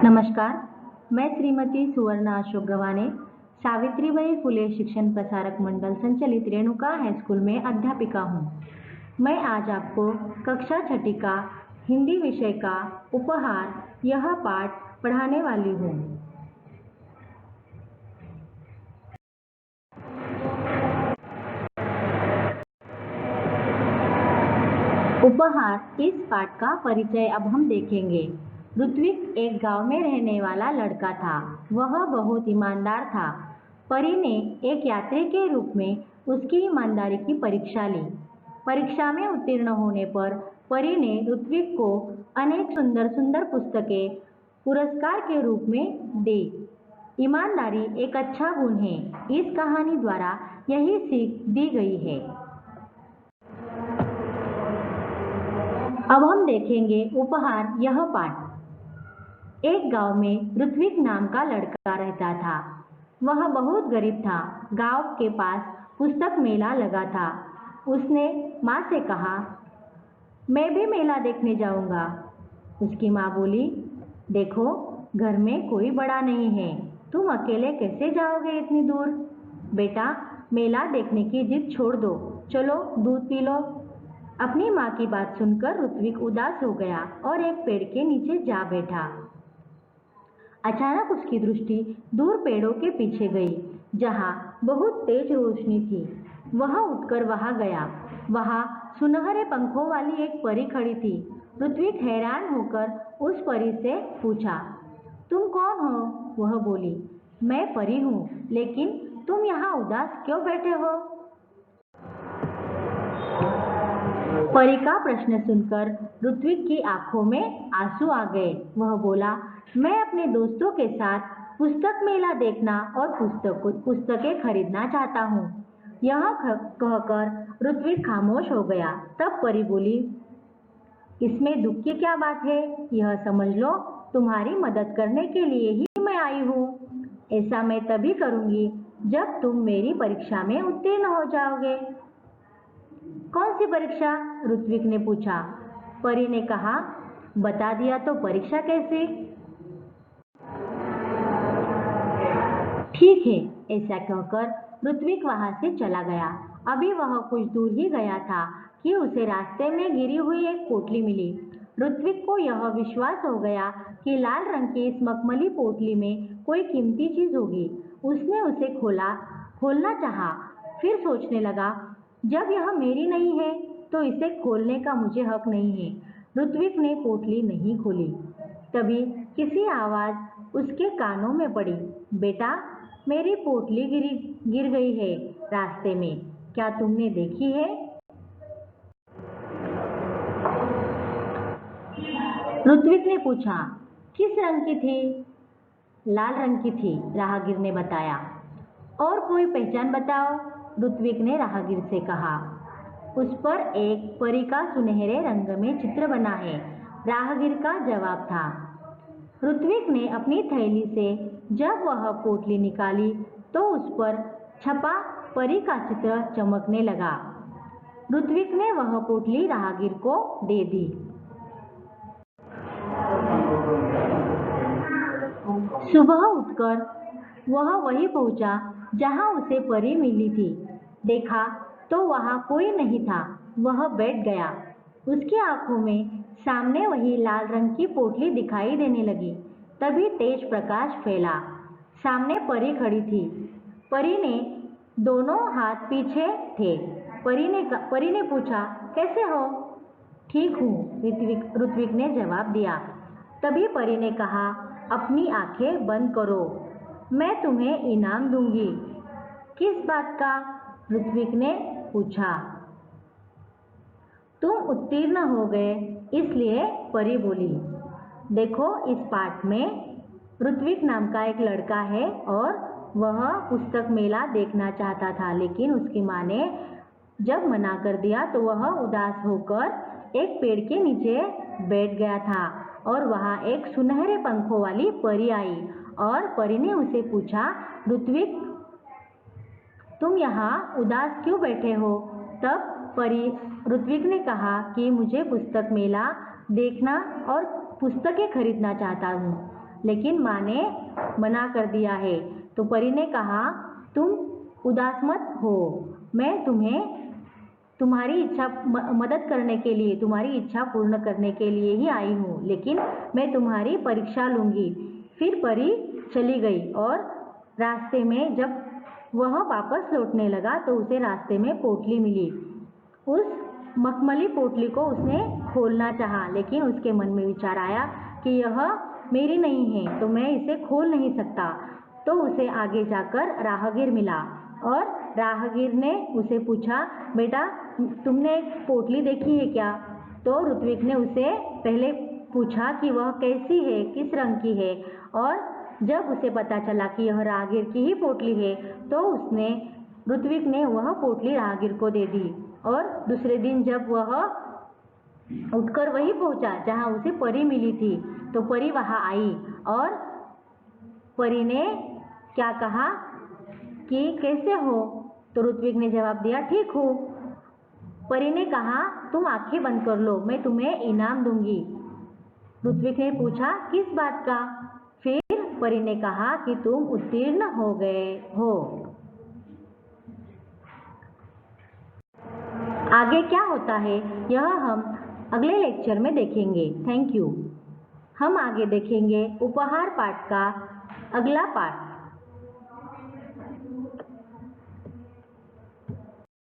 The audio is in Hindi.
नमस्कार, मैं श्रीमती सुवर्णा अशोक गवाने, सावित्रीबाई फुले शिक्षण प्रसारक मंडल संचालित रेणुका हाई स्कूल में अध्यापिका हूँ। मैं आज आपको कक्षा छठी का हिंदी विषय का उपहार यह पाठ पढ़ाने वाली हूँ। उपहार इस पाठ का परिचय अब हम देखेंगे। ऋत्विक एक गांव में रहने वाला लड़का था। वह बहुत ईमानदार था। परी ने एक यात्री के रूप में उसकी ईमानदारी की परीक्षा ली। परीक्षा में उत्तीर्ण होने पर परी ने ऋत्विक को अनेक सुंदर सुंदर पुस्तकें पुरस्कार के रूप में दी। ईमानदारी एक अच्छा गुण है। इस कहानी द्वारा यही सीख दी गई है। अब हम देखेंगे उपहार यह पाठ। एक गांव में ऋत्विक नाम का लड़का रहता था। वह बहुत गरीब था। गांव के पास पुस्तक मेला लगा था। उसने माँ से कहा, मैं भी मेला देखने जाऊंगा। उसकी माँ बोली, देखो घर में कोई बड़ा नहीं है, तुम अकेले कैसे जाओगे इतनी दूर? बेटा, मेला देखने की जिद छोड़ दो, चलो दूध पी लो। अपनी माँ की बात सुनकर ऋत्विक उदास हो गया और एक पेड़ के नीचे जा बैठा। अचानक उसकी दृष्टि दूर पेड़ों के पीछे गई, जहाँ बहुत तेज रोशनी थी। वह उठकर वहां गया। वहां सुनहरे पंखों वाली एक परी खड़ी थी। ऋत्विक हैरान होकर उस परी से पूछा, तुम कौन हो? वह बोली, मैं परी हूँ, लेकिन तुम यहाँ उदास क्यों बैठे हो? परी का प्रश्न सुनकर ऋत्विक की आंखों में आंसू आ गए। वह बोला, मैं अपने दोस्तों के साथ पुस्तक मेला देखना और पुस्तकें खरीदना चाहता हूँ। यह कहकर ऋत्विक खामोश हो गया। तब परी बोली, इसमें दुख की क्या बात है? यह समझ लो, तुम्हारी मदद करने के लिए ही मैं आई हूँ। ऐसा मैं तभी करूँगी जब तुम मेरी परीक्षा में उत्तीर्ण हो जाओगे। कौन सी परीक्षा? ऋत्विक ने पूछा। परी ने कहा, बता दिया तो परीक्षा कैसे? ठीक है, ऐसा कहकर ऋत्विक वहां से चला गया। अभी वह कुछ दूर ही गया था कि उसे रास्ते में गिरी हुई एक पोटली मिली। ऋत्विक को यह विश्वास हो गया कि लाल रंग की इस मखमली पोटली में कोई कीमती चीज होगी। उसने उसे खोलना चाहा, फिर सोचने लगा, जब यह मेरी नहीं है तो इसे खोलने का मुझे हक नहीं है। ऋत्विक ने पोटली नहीं खोली। तभी किसी आवाज उसके कानों में पड़ी, बेटा, मेरी पोटली गिर गई है रास्ते में, क्या तुमने देखी है? ऋत्विक ने पूछा, किस रंग की थी? लाल रंग की थी, राहगीर ने बताया। और कोई पहचान बताओ, ऋत्विक ने राहगीर से कहा। उस पर एक परी का सुनहरे रंग में चित्र बना है, राहगीर का जवाब था। ऋत्विक ने अपनी थैली से जब वह पोटली निकाली तो उस पर छपा परी का चित्र चमकने लगा। ऋत्विक ने वह पोटली राहगीर को दे दी। सुबह उठकर वह वहीं पहुंचा जहां उसे परी मिली थी। देखा तो वहां कोई नहीं था। वह बैठ गया। उसकी आंखों में सामने वही लाल रंग की पोटली दिखाई देने लगी। तभी तेज प्रकाश फैला। सामने परी खड़ी थी। परी ने दोनों हाथ पीछे थे। परी ने पूछा, कैसे हो? ठीक हूँ, ऋत्विक ने जवाब दिया। तभी परी ने कहा, अपनी आंखें बंद करो, मैं तुम्हें इनाम दूंगी। किस बात का? ऋत्विक ने पूछा। तुम उत्तीर्ण हो गए इसलिए, परी बोली। देखो, इस पाठ में ऋत्विक नाम का एक लड़का है और वह पुस्तक मेला देखना चाहता था, लेकिन उसकी माँ ने जब मना कर दिया तो वह उदास होकर एक पेड़ के नीचे बैठ गया था और वहाँ एक सुनहरे पंखों वाली परी आई और परी ने उसे पूछा, ऋत्विक, तुम यहाँ उदास क्यों बैठे हो? तब ऋत्विक ने कहा कि मुझे पुस्तक मेला देखना और पुस्तकें खरीदना चाहता हूँ। लेकिन माँ ने मना कर दिया है। तो परी ने कहा, तुम उदास मत हो, मैं तुम्हें तुम्हारी इच्छा मदद करने के लिए, तुम्हारी इच्छा पूर्ण करने के लिए ही आई हूँ, लेकिन मैं तुम्हारी परीक्षा लूँगी। फिर परी चली गई और रास्ते में जब वह वापस लौटने लगा तो उसे रास्ते में पोटली मिली। उस मखमली पोटली को उसने खोलना चाहा, लेकिन उसके मन में विचार आया कि यह मेरी नहीं है तो मैं इसे खोल नहीं सकता। तो उसे आगे जाकर राहगीर मिला और राहगीर ने उसे पूछा, बेटा तुमने एक पोटली देखी है क्या? तो ऋत्विक ने उसे पहले पूछा कि वह कैसी है, किस रंग की है, और जब उसे पता चला कि यह राहगीर की ही पोटली है तो ऋत्विक ने वह पोटली राहगीर को दे दी। और दूसरे दिन जब वह उठकर वहीं पहुंचा जहां उसे परी मिली थी, तो परी वहां आई और परी ने क्या कहा कि कैसे हो? तो ऋत्विक ने जवाब दिया, ठीक हूँ। परी ने कहा, तुम आंखें बंद कर लो, मैं तुम्हें इनाम दूंगी। ऋत्विक ने पूछा, किस बात का? फिर परी ने कहा कि तुम उत्तीर्ण हो गए हो। आगे क्या होता है यह हम अगले लेक्चर में देखेंगे। Thank you. हम आगे देखेंगे उपहार पाठ का अगला पाठ।